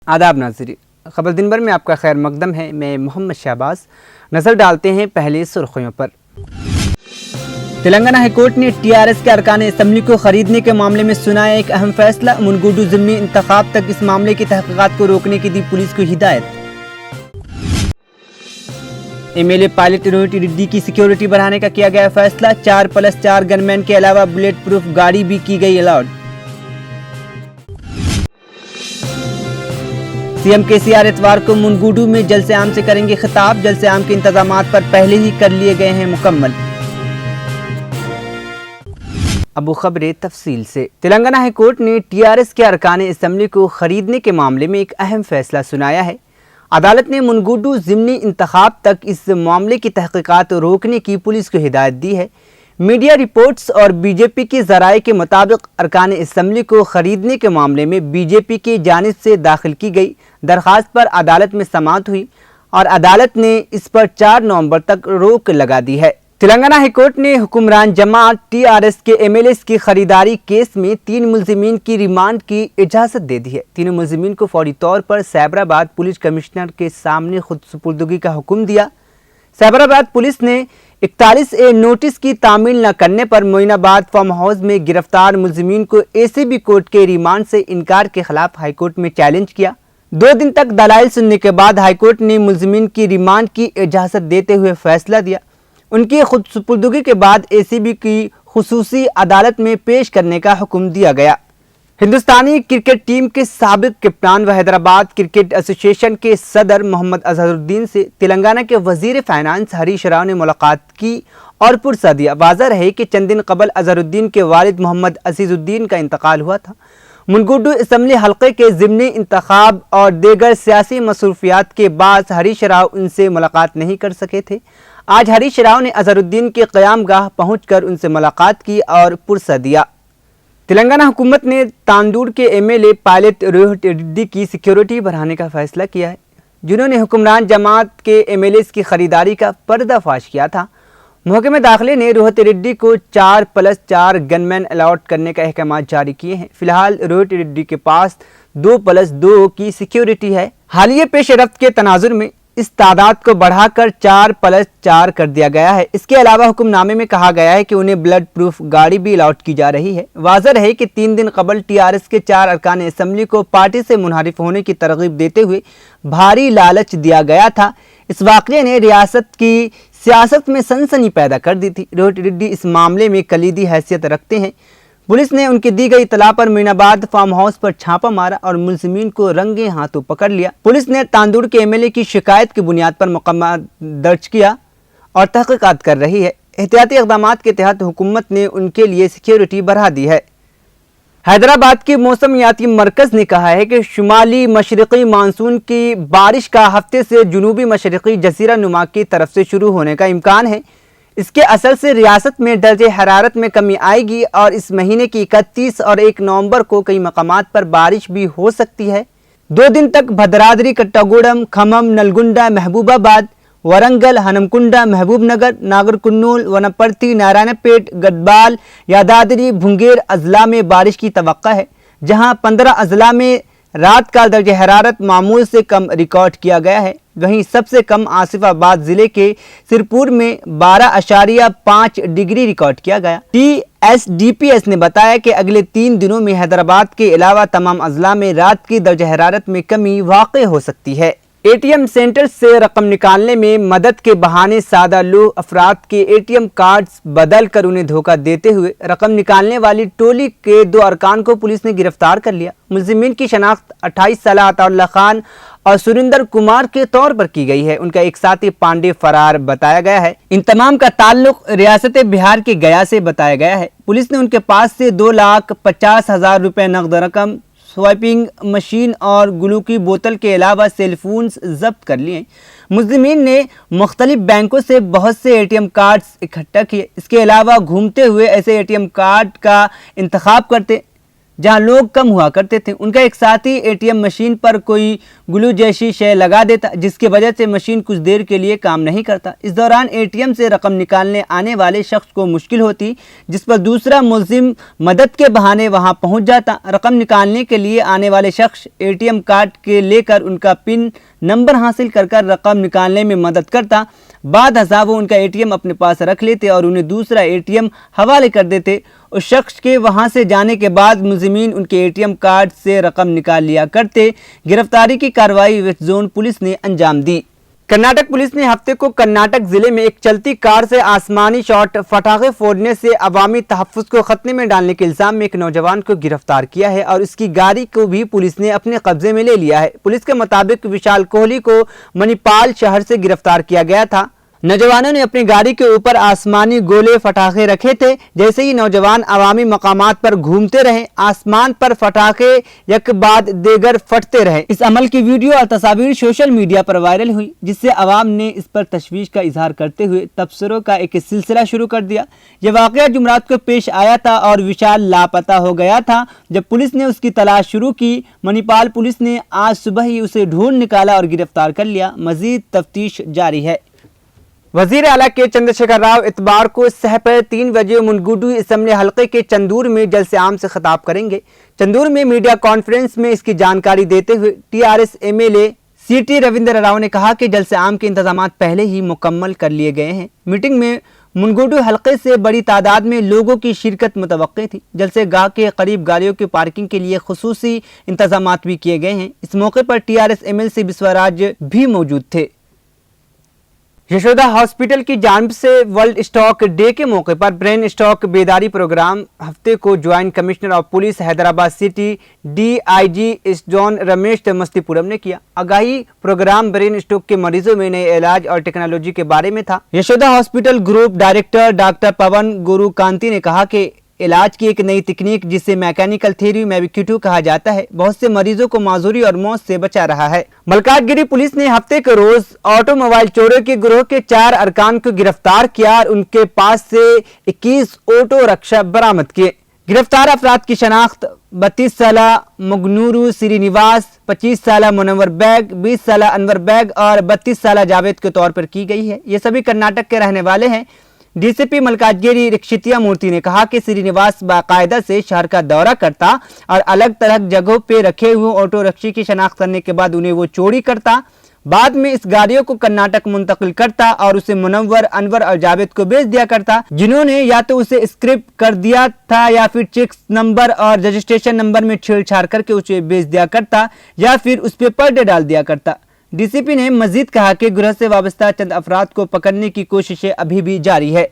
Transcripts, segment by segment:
आदाब नाज़रीन, खबर दिन भर में आपका खैर मकदम है। मैं मोहम्मद शहबाज। नज़र डालते हैं पहले सुर्खियों पर। तेलंगाना हाईकोर्ट ने टीआरएस के अरकान असम्बली को खरीदने के मामले में सुनाया एक अहम फैसला। मुनगुडू ज़िमनी इंतखाब तक इस मामले की तहकीकात को रोकने की दी पुलिस को हिदायत। एमएलए पायलट रोहित रेड्डी की सिक्योरिटी बढ़ाने का किया गया फैसला। 4+4 गनमैन के अलावा बुलेट प्रूफ गाड़ी भी की गई अलाउड। सीएम केसीआर इतवार को मुनगुडू में जलसे आम से करेंगे खिताब। जलसे आम के इंतजामात पर पहले ही कर लिए गए हैं मुकम्मल। अब खबरें तफसील से। तेलंगाना हाईकोर्ट ने टीआरएस के अरकान असम्बली को खरीदने के मामले में एक अहम फैसला सुनाया है। अदालत ने मुनगुडू ज़िमनी इंतखाब तक इस मामले की तहकीकात रोकने की पुलिस को हिदायत दी है। मीडिया रिपोर्ट्स और बीजेपी के ज़राए के मुताबिक अरकान असम्बली को खरीदने के मामले में बीजेपी की जानिब से दाखिल की गई दरख्वास्त पर अदालत में समाअत हुई और अदालत ने इस पर 4 नवंबर तक रोक लगा दी है। तेलंगाना हाईकोर्ट ने हुक्मरान जमात टीआरएस के एमएलएस की खरीदारी केस में 3 मुलजिमीन की रिमांड की इजाज़त दे दी है। तीनों मुलजिमीन को फौरी तौर पर साइबराबाद पुलिस कमिश्नर के सामने खुद सुपुर्दगी का हुक्म दिया। साइबराबाद पुलिस ने 41A नोटिस की तामील न करने पर मोइनाबाद फार्म हाउस में गिरफ्तार मुलजिमीन को एसीबी कोर्ट के रिमांड से इनकार के खिलाफ हाईकोर्ट में चैलेंज किया। 2 दिन तक दलाइल सुनने के बाद हाईकोर्ट ने मुलजिमीन की रिमांड की इजाज़त देते हुए फैसला दिया। उनकी खुद सुपुर्दगी के बाद एसीबी की खुसूसी अदालत में पेश करने का हुक्म दिया गया। हिंदुस्तानी क्रिकेट टीम के साबिक कप्तान व हैदराबाद क्रिकेट एसोसिएशन के सदर मोहम्मद अजहरुद्दीन से तेलंगाना के वजीर फाइनेंस हरीश राव ने मुलाकात की और पुरसा दिया। वाज़ह रहे कि चंद दिन कबल अजहरुद्दीन के वालिद मोहम्मद अजीजुद्दीन का इंतकाल हुआ था। मुनगुडू असम्बली हल्के के ज़िमनी इंतखाब और दीगर सियासी मसरूफियात के बाद हरीश राव उनसे मुलाकात नहीं कर सके थे। आज हरीश राव ने अजहरुद्दीन के क़यामगाह पहुंचकर उनसे मुलाकात की और पुरसा दिया। तेलंगाना हुकूमत ने तांदूर के एमएलए पायलट रोहित रेड्डी की सिक्योरिटी बढ़ाने का फैसला किया है, जिन्होंने हुक्मरान जमात के एमएलएस की खरीदारी का पर्दाफाश किया था। महकमे दाखिले ने रोहित रेड्डी को 4+4 गनमैन अलॉट करने का अहकाम जारी किए हैं। फिलहाल रोहित रेड्डी के पास 2+2 की सिक्योरिटी है। हालिया पेश रफ्त के तनाजुर में इस तादाद को बढ़ाकर 4+4 कर दिया गया है। इसके अलावा हुक्मनामे में कहा गया है कि उन्हें ब्लड प्रूफ गाड़ी भी अलॉट की जा रही है। वाज़ह है कि 3 दिन कबल टीआरएस के 4 अरकान असम्बली को पार्टी से मुनहरिफ होने की तरगीब देते हुए भारी लालच दिया गया था। इस वाक़ये ने रियासत की सियासत में सनसनी पैदा कर दी थी। रोहित रेड्डी इस मामले में कलीदी हैसियत रखते हैं। पुलिस ने उनकी दी गई इतला पर मोइनाबाद फार्म हाउस पर छापा मारा और मुलजिमीन को रंगे हाथों पकड़ लिया। पुलिस ने तांदूर के एमएलए की शिकायत की बुनियाद पर मुकदमा दर्ज किया और तहकीकात कर रही है। एहतियाती इक़दामात के तहत हुकूमत ने उनके लिए सिक्योरिटी बढ़ा दी है। हैदराबाद के मौसमियाती मरकज़ ने कहा है कि शुमाली मशरक़ी मानसून की बारिश का हफ्ते से जनूबी मशरक़ी जज़ीरा नुमा की तरफ से शुरू होने का इम्कान है। इसके असर से रियासत में दर्जे हरारत में कमी आएगी और इस महीने की 31 और 1 नवंबर को कई मकामात पर बारिश भी हो सकती है। 2 दिन तक भद्राद्री, कट्टागुडम, खम्मम, नलगुंडा, महबूबाबाद, वरंगल, हनमकुंडा, महबूबनगर, नागरकुर्नूल, वनपर्ती, नारायणपेट, गढ़वाल, यादाद्री, भुंगेर अजला में बारिश की तवक्का है, जहां 15 अजला में रात का दर्जे हरारत मामूल से कम रिकॉर्ड किया गया है। वहीं सबसे कम आसिफाबाद जिले के सिरपुर में 12.5 डिग्री रिकॉर्ड किया गया। TSDPS ने बताया कि अगले 3 दिनों में हैदराबाद के अलावा तमाम अजला में रात की दर्जे हरारत में कमी वाक़ई हो सकती है। एटीएम सेंटर से रकम निकालने में मदद के बहाने सादा लोग अफराद के एटीएम कार्ड्स बदल कर उन्हें धोखा देते हुए रकम निकालने वाली टोली के 2 अरकान को पुलिस ने गिरफ्तार कर लिया। मुलजिमीन की शनाख्त 28 साल अताउल्लाह खान और सुरिंदर कुमार के तौर पर की गई है। उनका एक साथी पांडे फरार बताया गया है। इन तमाम का ताल्लुक रियासत बिहार के गया से बताया गया है। पुलिस ने उनके पास से 2,50,000 रुपए नकद रकम, स्वाइपिंग मशीन और ग्लू की बोतल के अलावा सेलफोन्स जब्त कर लिए। मुजरिमीन ने मुख्तलिफ बैंकों से बहुत से एटीएम कार्ड्स इकट्ठा किए। इसके अलावा घूमते हुए ऐसे एटीएम कार्ड का इंतखाब करते जहां लोग कम हुआ करते थे। उनका एक साथी एटीएम मशीन पर कोई ग्लू जैसी शय लगा देता, जिसकी वजह से मशीन कुछ देर के लिए काम नहीं करता। इस दौरान एटीएम से रकम निकालने आने वाले शख्स को मुश्किल होती, जिस पर दूसरा मुलजिम मदद के बहाने वहां पहुंच जाता। रकम निकालने के लिए आने वाले शख्स एटीएम कार्ड के लेकर उनका पिन नंबर हासिल कर रकम निकालने में मदद करता। बाद हज़ा वो उनका एटीएम अपने पास रख लेते और उन्हें दूसरा एटीएम हवाले कर देते। उस शख्स के वहां से जाने के बाद मुलजिमीन उनके एटीएम कार्ड से रकम निकाल लिया करते। गिरफ्तारी की कार्रवाई वेस्ट जोन पुलिस ने अंजाम दी। कर्नाटक पुलिस ने हफ्ते को कर्नाटक जिले में एक चलती कार से आसमानी शॉट पटाखे फोड़ने से अवामी तहफ़्फ़ुज़ को खतरे में डालने के इल्ज़ाम में एक नौजवान को गिरफ्तार किया है और उसकी गाड़ी को भी पुलिस ने अपने कब्जे में ले लिया है। पुलिस के मुताबिक विशाल कोहली को मणिपाल शहर से गिरफ्तार किया गया था। नौजवानों ने अपनी गाड़ी के ऊपर आसमानी गोले फटाखे रखे थे। जैसे ही नौजवान अवामी मकामात पर घूमते रहे, आसमान पर फटाखे एक बाद देगर फटते रहे। इस अमल की वीडियो और तस्वीर सोशल मीडिया पर वायरल हुई, जिससे अवाम ने इस पर तशवीश का इजहार करते हुए तबसरों का एक सिलसिला शुरू कर दिया। यह वाक़या जुमरात को पेश आया था और विशाल लापता हो गया था। जब पुलिस ने उसकी तलाश शुरू की, मणिपाल पुलिस ने आज सुबह ही उसे ढूंढ निकाला और गिरफ्तार कर लिया। मजीद तफ्तीश जारी है। वजीर आला के चंद्रशेखर राव इतवार को सहपर 3 बजे मुनगुडू असम्बली हल्के के चंदूर में जलसे आम से खिताब करेंगे। चंदूर में मीडिया कॉन्फ्रेंस में इसकी जानकारी देते हुए टीआरएस एमएलए सीटी रविंद्र राव ने कहा कि जलसे आम के इंतजाम पहले ही मुकम्मल कर लिए गए हैं। मीटिंग में मुनगुडू हल्के से बड़ी तादाद में लोगों की शिरकत मुतवक्के थी। जलसे गाह के करीब गाड़ियों की पार्किंग के लिए खुसूसी इंतजाम भी किए गए हैं। इस मौके पर टीआरएस एमएलसी विश्वराज भी मौजूद थे। यशोदा हॉस्पिटल की जानिब से वर्ल्ड स्टॉक डे के मौके पर ब्रेन स्टॉक बेदारी प्रोग्राम हफ्ते को joint commissioner of police Hyderabad city DIG S John Ramesh Mastipuram ने किया। आगाही प्रोग्राम ब्रेन स्ट्रोक के मरीजों में नए इलाज और टेक्नोलॉजी के बारे में था। Yashoda hospital group director doctor Pavan Gurukanti ने कहा कि इलाज की एक नई तकनीक जिसे मैकेनिकल थ्योरी मैविक्यूटू कहा जाता है, बहुत से मरीजों को माजूरी और मौत से बचा रहा है। मलकाजगिरी पुलिस ने हफ्ते के रोज ऑटोमोबाइल चोरों के गिरोह के 4 अरकान को गिरफ्तार किया और उनके पास से 21 ऑटो रिक्शा बरामद किए। गिरफ्तार अफराद की शनाख्त 32 साला मुगनूरू श्रीनिवास, 25 साला मुनव्वर बैग, 20 साला अनवर बैग और 32 साला जावेद के तौर पर की गई है। ये सभी कर्नाटक के रहने वाले हैं। डीसीपी मलकाजगिरी रिक्षितिया मूर्ति ने कहा कि श्रीनिवास बाकायदा से शहर का दौरा करता और अलग तरह जगहों पे रखे हुए ऑटो रिक्शे की शनाख्त करने के बाद उन्हें वो चोरी करता। बाद में इस गाड़ियों को कर्नाटक मुंतकिल करता और उसे मुनव्वर, अनवर और जावेद को बेच दिया करता, जिन्होंने या तो उसे स्क्रिप्ट कर दिया था या फिर चेक नंबर और रजिस्ट्रेशन नंबर में छेड़छाड़ करके उसे बेच दिया करता या फिर उस पर पर्दे डाल दिया करता। डीसीपी ने मजीद कहा कि गिरोह से वाबस्ता चंद अफराद को पकड़ने की कोशिशें अभी भी जारी है।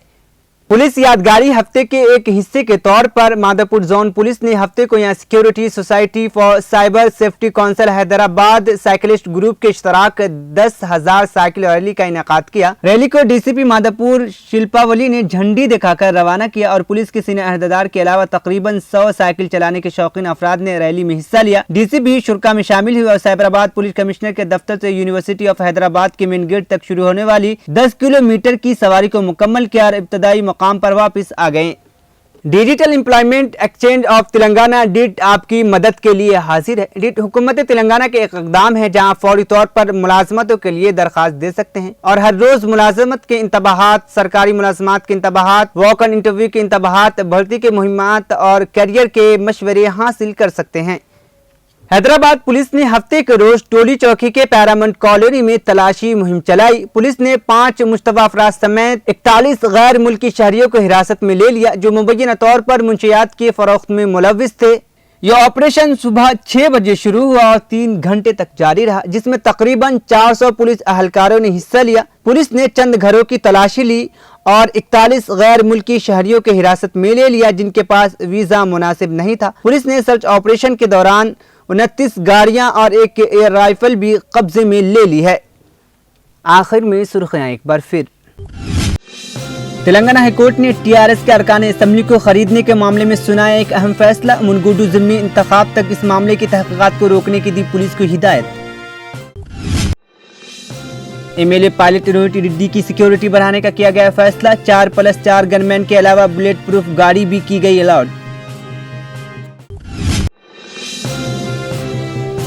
पुलिस यादगारी हफ्ते के एक हिस्से के तौर पर माधवपुर जोन पुलिस ने हफ्ते को यहाँ security society for cyber safety council Hyderabad cyclist group के इश्तराक 10,000 साइकिल रैली का इनेकाद किया। रैली को डीसीपी माधवपुर शिल्पावली ने झंडी दिखाकर रवाना किया और पुलिस के सीनियर अहदेदार के अलावा तकरीबन 100 साइकिल चलाने के शौकीन अफराद ने रैली में हिस्सा लिया। डीसीपी शुरा में शामिल हुए और साइबराबाद पुलिस कमिश्नर के दफ्तर से यूनिवर्सिटी ऑफ हैदराबाद के मेन गेट तक शुरू होने वाली 10 किलोमीटर की सवारी को मुकम्मल किया और इब्तदाई काम पर वापस आ गए। Digital employment exchange of Telangana DEET आपकी मदद के लिए हाजिर है। डिट हुकूमत तेलंगाना के एक इक़दाम है जहां फौरी तौर पर मुलाजमतों के लिए दरखास्त दे सकते हैं और हर रोज मुलाजमत के इंतबाहात, सरकारी मुलाजमत के इंतबाहात, वॉक ऑन इंटरव्यू के इंतबाहात, भर्ती के मुहिमात और करियर के मशवरे हासिल कर सकते हैं। हैदराबाद पुलिस ने हफ्ते के रोज टोली चौकी के पैरामाउंट कॉलोनी में तलाशी मुहिम चलाई। पुलिस ने 5 मुश्तबा अफराद समेत 41 गैर मुल्की शहरियों को हिरासत में ले लिया जो मुबैना तौर पर मुंशियात की फरोख्त में मुलव्विस थे। यह ऑपरेशन सुबह 6 बजे शुरू हुआ और 3 घंटे तक जारी रहा, जिसमें तकरीबन 400 पुलिस अहलकारों ने हिस्सा लिया। पुलिस ने चंद घरों की तलाशी ली और 41 गैर मुल्की शहरियों के हिरासत में ले लिया जिनके पास वीजा मुनासिब नहीं था। पुलिस ने सर्च ऑपरेशन के दौरान 29 गाड़ियां और एक एयर राइफल भी कब्जे में ले ली है। आखिर में सुर्खियां एक बार फिर। तेलंगाना हाईकोर्ट ने टीआरएस के अरकान असम्बली को खरीदने के मामले में सुनाया एक अहम फैसला। मुनगुडू ज़िमनी इंतखाब तक इस मामले की तहकीकात को रोकने की दी पुलिस को हिदायत। एमएलए पायलट रोहित रेड्डी की सिक्योरिटी बढ़ाने का किया गया फैसला। 4+4 गनमैन के अलावा बुलेट प्रूफ गाड़ी भी की गई अलाउड।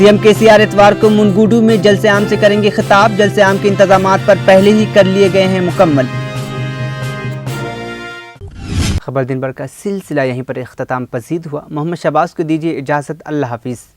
سی ایم KCR اتوار کو منگوڈو میں جلسہ عام سے کریں گے خطاب، جلسہ عام کے انتظامات پر پہلے ہی کر لیے گئے ہیں مکمل۔ خبر دن بھر کا سلسلہ یہیں پر اختتام پذیر ہوا۔ محمد شہباز کو دیجیے اجازت، اللہ حافظ۔